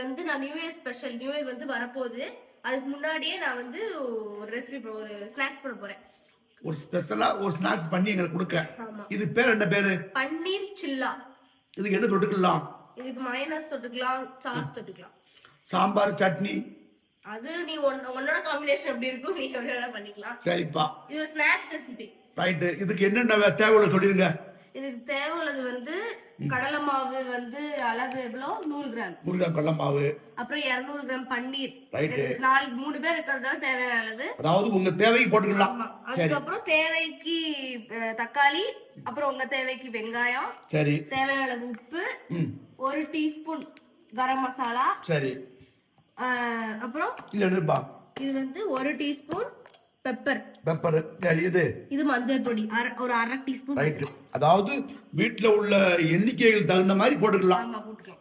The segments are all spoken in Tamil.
வந்து நான் new year special, new year வந்து வரப்போகுது. அதுக்கு முன்னாடியே நான் வந்து ஒரு ரெசிபி, ஒரு ஸ்நாக்ஸ் பண்ண போறேன். ஒரு ஸ்பெஷலா ஒரு ஸ்நாக்ஸ் பண்ணி எங்களுக்கு கொடுக்க. இது பேர் என்ன பேரு? பன்னீர் சில்லா. இதுக்கு என்ன தொட்டுக்கலாம்? இதுக்கு மயோனைஸ் தொட்டுக்கலாம், சாஸ் தொட்டுக்கலாம், சாம்பார், சட்னி. அது நீ உன்னோட காம்பினேஷன் எப்படி இருக்கும், நீ எவ்வளவு பண்ணிக்கலாம். சரிப்பா, இது ஒரு ஸ்நாக்ஸ் ரெசிபி. ரைட்டு. இதுக்கு என்னென்ன தேவையான சொல்லிருங்க. இதுக்கு தேவையுள்ளது வந்து கடலை மாவு வந்து அளவு எவ்வளோ 100 கிராம். 100 கிராம் கடலை மாவு. அப்புறம் 200 கிராம் பன்னீர். ரைட்டு. 3 பேர் இருக்கிறதால தேவையான அளவு. அதாவது உங்க தேவைக்கு போட்டுக்கலாம். அதுக்கப்புறம் தேவைக்கு தக்காளி, அப்புறம் உங்க தேவைக்கு வெங்காயம். சரி. தேவையான அளவு உப்பு, 1 டீஸ்பூன் கரம் மசாலா. சரி. அப்புறம் இது என்னப்பா? இது வந்து 1 டீஸ்பூன் பெப்பர். சரி. இது மஞ்சள் பொடி ஒரு 1/2 டீஸ்பூன். ரைட். அதாவது வீட்ல உள்ள எண்ணிக்கைகள் தகுந்த மாதிரி போட்டுக்கலாம்.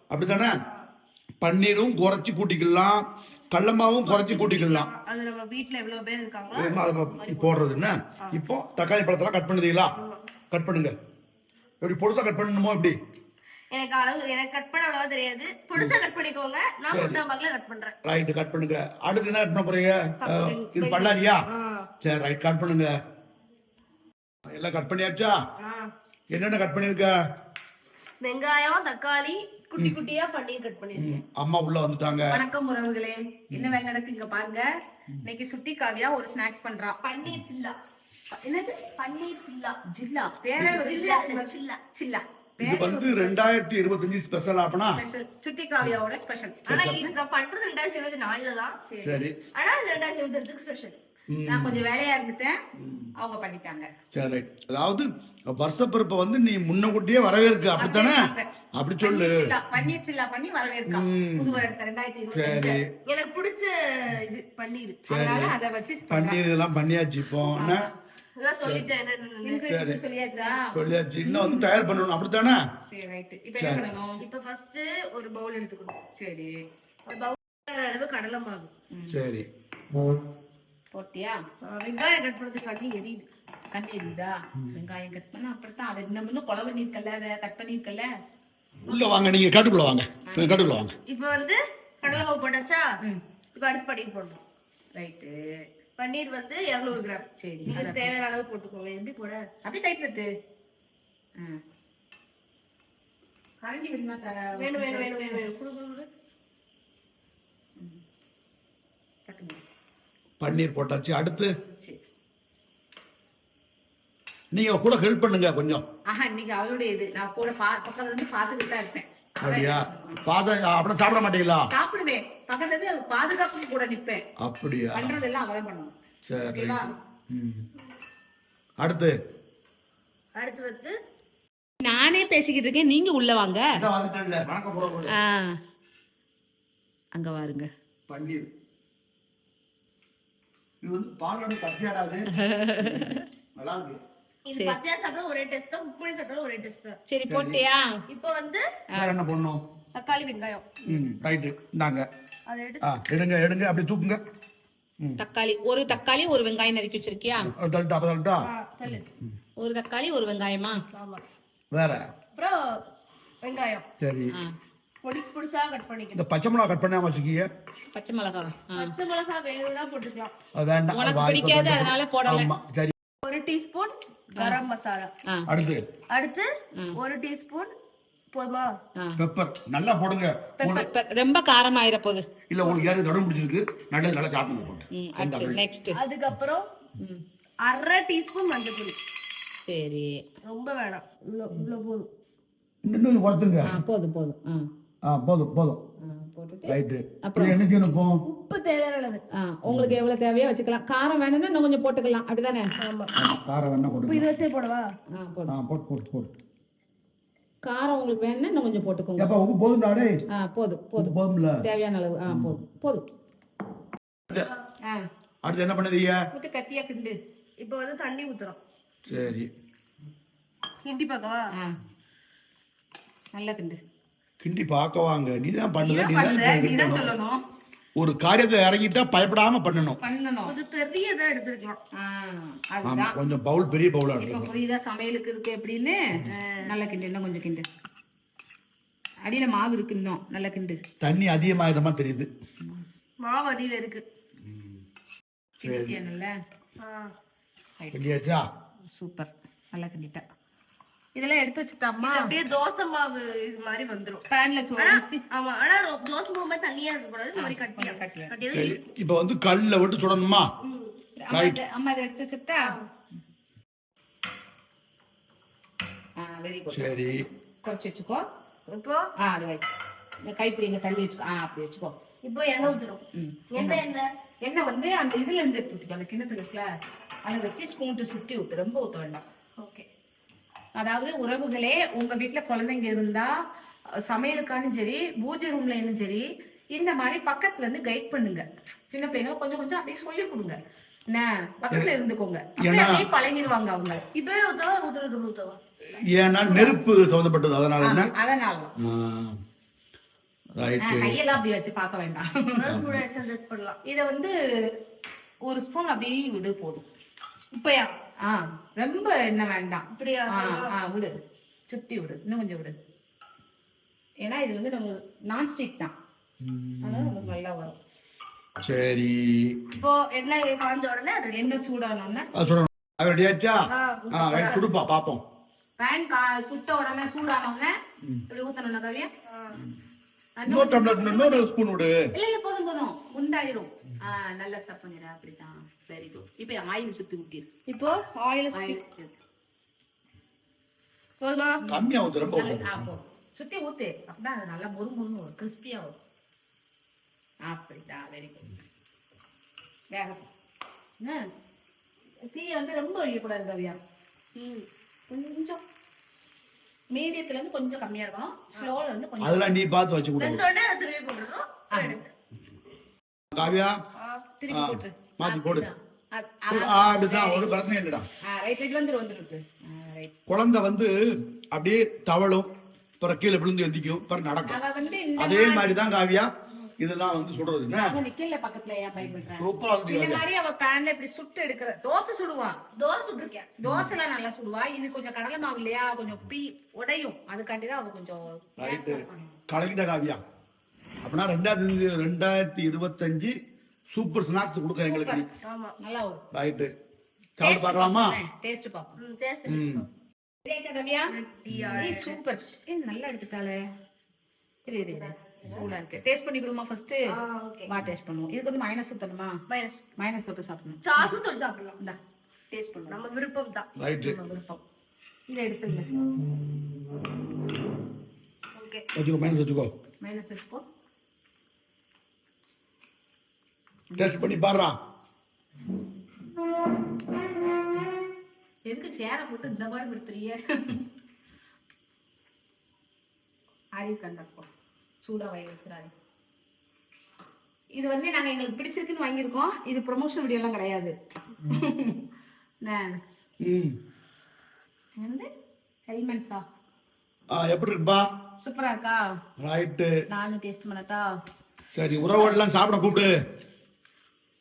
அப்படித்தானே? பன்னீரும் குறைச்சி கூட்டிக்கலாம், கடலமாவும் குறைச்சி கூட்டிக்கலாம். அது நம்ம வீட்ல எவ்வளவு பேர் இருக்காங்களோ போடுறது என்ன. இப்போ தக்காளி பழத்தெல்லாம் கட் பண்ணுதீங்களா? கட் பண்ணுங்க. எப்படி பொடுசா கட் பண்ணணுமோ? எப்படி? எனக்கு கட் பண்ண அவ்வளவா தெரியாது. பொடுசா கட் பண்ணிக்கோங்க, நான் முட்டை பாக்ல கட் பண்றேன். ரைட், கட் பண்ணுங்க. அடுத்து என்ன கட் பண்ண போறீங்க? இது பல்லாரியா? சரி, ரைட், கட் பண்ணுங்க. எல்லாம் கட் பண்ணியாச்சா? என்னென்ன கட் பண்ணிருக்க? வெங்காயம், தக்காளி, குட்டி குட்டியா பன்னீர் கட் பண்ணிருக்கேன். அம்மா உள்ள வந்துட்டாங்க. வணக்கம் உறவுகளே. என்ன வேலை நடக்கு இங்க பாருங்க. இன்னைக்கு சுட்டி காவியா ஒரு ஸ்நாக்ஸ் பண்றா. பன்னீர் சில்லா. என்னது? பன்னீர் சில்லா. ஜில்லா. பேரே சில்லா. சில்லா. இது வந்து 2025 ஸ்பெஷல் ஆப்பனா? சுட்டி காவியாவோட ஸ்பெஷல். ஆனா இது நான் பண்றது 2024ல தான். சரி. ஆனா இது 2025 ஸ்பெஷல். நான் கொஞ்சம் வேலையா இருந்துட்டேன், அவங்க பண்ணிட்டாங்க. சரி, ரைட். அதாவது வருஷப்பிறப்ப வந்து நீ முன்னக்கூட்டியே வரவேற்கு, அப்படித்தானே? அப்படி சொல்லு. பன்னீர் சில்லா பண்ணி வரவேற்கா புது வருடத்தை 2025. சரி. எனக்கு பிடிச்ச இது பன்னீர். அதனால அத வச்சு பன்னீர் இதெல்லாம் பண்ணியாச்சு. இப்போ என்ன சொல்லியாச்சு. இன்னும் வந்து தயார் பண்ணணும், அப்படித்தானே? சரி, ரைட். இப்போ என்ன பண்ணணும்? இப்போ ஃபர்ஸ்ட் ஒரு பவுல் எடுத்துக்கணும். சரி. ஒரு பவுல் அளவு கடலை மாவு. சரி. போட்டியா? வெங்காயம் கட் பண்றது கண்ணி எரியுது. கண்ணி எரியுதா? வெங்காயம் கட் பண்ணா அப்படித்தான். அது இன்னும் குழம்பு பண்ணிருக்கல, அதை கட் பண்ணிருக்கல. உள்ள வாங்க, நீங்க காட்டுக்குள்ள வாங்க. காட்டுக்குள்ள வாங்க. இப்போ வந்து கடலை மாவு போட்டாச்சா? இப்போ அடுத்து பன்னீர் போடணும். ரைட்டு. பன்னீர் வந்து 200 கிராம். சரி. இதுக்கு தேவையான அளவு போட்டுக்கோங்க. எப்படி போட? அப்படியே டைட் தட்டு. கரண்டி விடுமா? வேணும் வேணும் வேணும் வேணும். குடு குடு குடு. தட்டுங்க. பன்னீர் போட்டாச்சு. அடுத்து நீங்க கூட ஹெல்ப் பண்ணுங்க கொஞ்சம். இன்னைக்கு அவளுடைய இது நான் கூட பக்கத்துல இருந்து பாத்துக்கிட்டு தான் இருப்பேன். அப்படியா? அப்படியே சாப்பிட மாட்டீங்களா? சாப்பிடுவேன். பக்கத்துல இருந்து பாதுகாப்பு கூட நிப்பேன். அப்படியா? பண்றதெல்லாம் அவதான் பண்ணணும். சரி. அடுத்து வந்து நானே பேசிக்கிட்டு இருக்கேன், நீங்க உள்ள வாங்க. அங்க வாருங்க. பன்னீர் இது வந்து பாலோட பச்சையாடாது. நல்லா இருக்கு. இது பச்சையா சாப்பிட்டா ஒரே டேஸ்ட் தான், உப்பு போட்டு சாப்பிட்டா ஒரே டேஸ்ட் தான். சரி, போட்டியா? இப்போ வந்து என்ன பண்ணணும்? தக்காளி, வெங்காயம். ரைட். இந்தாங்க. அதை எடுங்க எடுங்க, அப்படி தூக்குங்க. தக்காளி, ஒரு தக்காளி ஒரு வெங்காயம் நறுக்கி வச்சிருக்கியா? ஒரு தக்காளி ஒரு வெங்காயமா? வேற. அப்புறம் வெங்காயம். சரி. பொடிசா கட் பண்ணிக்கணும். இந்த பச்சை மிளகா கட் பண்ணாம வச்சுக்கீங்க. பச்சை மிளகா. பச்சை மிளகா வேணும்னா போட்டுக்கலாம். வேண்டாம், உனக்கு பிடிக்காது அதனால போடல. சரி. 1 டீஸ்பூன் கரம் மசாலா. அடுத்து 1 டீஸ்பூன் போதுமா? பெப்பர் நல்லா போடுங்க. ரொம்ப காரம் ஆயிர போகுது. இல்ல உங்களுக்கு யாரும் தொடர்பு பிடிச்சிருக்கு, நல்லா சாப்பிடுங்க போட்டு. நெக்ஸ்ட். அதுக்கப்புறம் 1/2 டீஸ்பூன் மஞ்சள் பொடி. சரி. ரொம்ப வேணாம், இவ்வளவு போதும். இன்னும் குறைத்துங்க. போதும் போதும். போதும் போதும். ரைட். அப்புறம் என்ன செய்யணும்? இப்போ உப்பு தேவையான அளவு. உங்களுக்கு எவ்வளவு தேவையோ வச்சுக்கலாம். காரம் வேணும்னா இன்னும் கொஞ்சம் போட்டுக்கலாம், அப்படிதானே? ஆமா, காரம் வேணா போடு. இது வச்சே போடவா? போடு. காரம் உங்களுக்கு வேணும்னா இன்னும் கொஞ்சம் போட்டுக்கோங்க. அப்ப உப்பு போதும்டா டேய். போதும். போதும்ல. தேவையான அளவு. போதும். அடுத்து என்ன பண்ணுதீங்க? ஊத்து கட்டியா கிண்டு. இப்போ வந்து தண்ணி ஊத்துறோம். சரி. கிண்டி பார்க்கவா? நல்லா கிண்டு. கிண்டி பார்க்கவாங்க. நீதான் பண்ணுத, நீதான் சொல்லணும். ஒரு காரியத்தை இறங்கிட்டா பயப்படாம பண்ணணும். கொஞ்சம் பெரியதா எடுத்துக்கலாம். அதுதான் கொஞ்சம் பவுல், பெரிய பவுலா எடுத்துக்கலாம். புரியுதா சமையலுக்கு இருக்கு எப்படின்னு? நல்லா கிண்டு, இன்னும் கொஞ்சம் கிண்டு. அடியில மாவு இருக்கு இன்னும் நல்ல கிண்டு. தண்ணி அதிகமாயிரமா தெரியுது. மாவு அடியில இருக்கு. கிண்டிட்டியா நல்ல? கிண்டியாச்சா? சூப்பர், நல்லா கிண்டிட்டா. இதெல்லாம் எடுத்து வச்சுட்டாமா. அப்படியே தோசை மாவு இது மாதிரி வந்துரும். பேன்ல ஊத்தி. ஆமா, ஆனா தோசை மாவு மாதிரி தண்ணியா இருக்க கூடாது. இந்த மாதிரி கட்டியா கட்டியா. சரி, இப்போ வந்து கல்ல விட்டு சுடணுமா? அம்மா இதை எடுத்து வச்சுட்டா. Very good. சரி, கொஞ்சம் வச்சுக்கோ. இப்போ அது வை. இந்த கைப்பிடி இங்க தள்ளி வச்சுக்கோ. அப்படி வச்சுக்கோ. இப்போ எண்ணெய் ஊத்துறோம். எண்ணெய் வந்து அந்த இதுல இருந்து எடுத்து ஊத்திக்கோ. அந்த கிண்ணத்துல இருக்குல்ல, அதை வச்சு ஸ்பூன் சுத்தி ஊத்து. ரொம்ப ஊத்த வேண்டாம். ஓகே. அதாவது உறவுகளே, உங்க வீட்டுல குழந்தைங்க இருந்தா சமையலுக்கானும் சரி, பூஜை ரூம்ல இருந்தும் சரி, இந்த மாதிரி பக்கத்துல இருந்து கைட் பண்ணுங்க. சின்ன பையனும் கொஞ்சம் கொஞ்சம் அப்படியே சொல்லி கொடுங்க. என்ன, பக்கத்துல இருந்துக்கோங்க. அப்படியே பழகிடுவாங்க அவங்க. இப்பவே ஊத்தவா ஊத்துறதுக்கு ஊத்தவா? ஏன்னா நெருப்பு சம்பந்தப்பட்டது, அதனால என்ன? அதனால ரைட். கையெல்லாம் அப்படி வச்சு பார்க்க வேண்டாம். இத வந்து ஒரு ஸ்பூன் அப்படியே விடு போதும். இப்பயா? ரொம்ப என்ன வேண்டாம். இப்படியா? விடு, சுத்தி விடு, இன்னும் கொஞ்சம் விடு. ஏன்னா இது வந்து நம்ம நான்ஸ்டிக் தான், அதனால நமக்கு நல்லா வரும். சரி, இப்போ எண்ணெய் காஞ்ச உடனே அது எண்ணெய் சூடானோடனே ரெடியாச்சா? சுடுப்பா பாப்போம். பேன் சுட்ட உடனே சூடானோடனே இப்படி ஊத்தணும் கவியா. இன்னொரு ஸ்பூன் விடு. இல்ல போதும் போதும், உண்டாயிரும். நல்லா ஸ்டப் பண்ணிடு. அப்படிதான். Very good. இப்போ ஆயில் சுத்தி ஊத்திரு. இப்போ ஆயில் போதுமா? கம்மியா ஊத்து, ரொம்ப சுத்தி ஊத்து. அப்படிதான் அது நல்லா மொறு மொறுன்னு வரும், கிறிஸ்பியா வரும். அப்படிதான். Very good. வேகட்டும். தீயை வந்து ரொம்ப வைக்கக்கூடாது கவியா. கொஞ்சம் மீடியத்துல இருந்து கொஞ்சம் கம்மியா இருக்கும். ஸ்லோல வந்து கொஞ்சம். அதெல்லாம் நீ பார்த்து வச்சு கூட. வெந்தோடனே திருப்பி போட்டுறோம். காவியா திருப்பி போட்டு மாத்தி போடு. அப்படிதான், ஒரு பிரச்சனை இல்லடா. ரைட் ரைட் வந்துருக்கு. ரைட். குழந்தை வந்து அப்படியே தவளும், பிற கீழே விழுந்து எந்திக்கும், பிற நடக்கும். அதே மாதிரி தான் காவியா இதெல்லாம் வந்து சுடுறது. நிக்கல பக்கத்துல ஏன் பயப்படுறேன்? சூப்பரா இருக்கு. இந்த மாதிரி அவ பேன்ல இப்படி சுட்டு எடுக்கிற தோசை சுடுவா. தோசை சுட்டுருக்கேன். தோசை எல்லாம் நல்லா சுடுவா. இது கொஞ்சம் கடலை மாவு இல்லையா, கொஞ்சம் உடையும். அதுக்காண்டிதான் அவ கொஞ்சம் கலக்கிட்ட காவியா. அப்படின்னா 2025 சூப்பர் ஸ்நாக்ஸ் கொடுக்க எங்களுக்கு. நல்லா வரும். ரைட்டு, சாப்பிட்டு பார்க்கலாமா? டேஸ்ட் பாப்போம். சூப்பர். நல்லா எடுத்துட்டாலே. சூடா இருக்கு. டேஸ்ட் பண்ணி கொடுமா ஃபர்ஸ்ட். வா டேஸ்ட் பண்ணுவோம். இதுக்கு வந்து மைனஸ் ஊத்தணுமா? மைனஸ் தொட்டு சாப்பிடணும். சாஸ் தொட்டு சாப்பிடலாம். இந்தா டேஸ்ட் பண்ணுவோம். நம்ம விருப்பம் தான். ரைட், நம்ம விருப்பம். இத எடுத்துங்க. ஓகே, வச்சுக்கோ. மைனஸ் வச்சுக்கோ. டேஸ்ட் பண்ணி பாருடா. எதுக்கு சேர போட்டு இந்த மாதிரி படுத்துறீங்க? ஆரி கண்டப்போ சூடா வாங்கி வச்சிடாரு. இது வந்து நாங்க எங்களுக்கு பிடிச்சிருக்குன்னு வாங்கியிருக்கோம். இது ப்ரொமோஷன் வீடியோ எல்லாம் கிடையாது. ஹெல்மெட்ஸா எப்படி இருக்குப்பா? சூப்பரா இருக்கா? ரைட். நானும் டேஸ்ட் பண்ணட்டா? சரி, உறவுகள் சாப்பிட கூப்பிடு.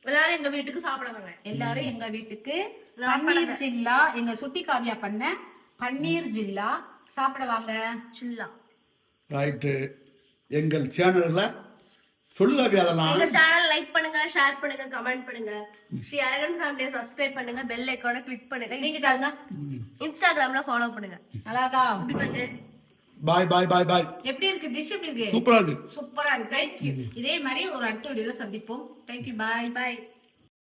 எல்லாரும் எங்க வீட்டுக்கு சாப்பிட வாங்க. எல்லாரும் எங்க வீட்டுக்கு பன்னீர் ஜில்லா, எங்க சுட்டி காவியா பண்ண பன்னீர் ஜில்லா சாப்பிட வாங்க. சில்லா. ரைட். எங்கள் சேனல்ல சொல்லுங்க. அதெல்லாம் எங்க சேனல் லைக் பண்ணுங்க, ஷேர் பண்ணுங்க, கமெண்ட் பண்ணுங்க. ஸ்ரீ அழகன் ஃபேமிலியை சப்ஸ்கிரைப் பண்ணுங்க, பெல் ஐகானை கிளிக் பண்ணுங்க. நீங்க தாங்க இன்ஸ்டாகிராம்ல ஃபாலோ பண்ணுங்க. நல்லா இருக்கா? பாய் பாய் பாய் பாய். எப்படி இருக்கு டிஷ்? எப்படி இருக்கு? சூப்பரா இருக்கு. சூப்பரா இருக்கு. இதே மாதிரி ஒரு அடுத்த வீடியோல சந்திப்போம். Thank you. Bye.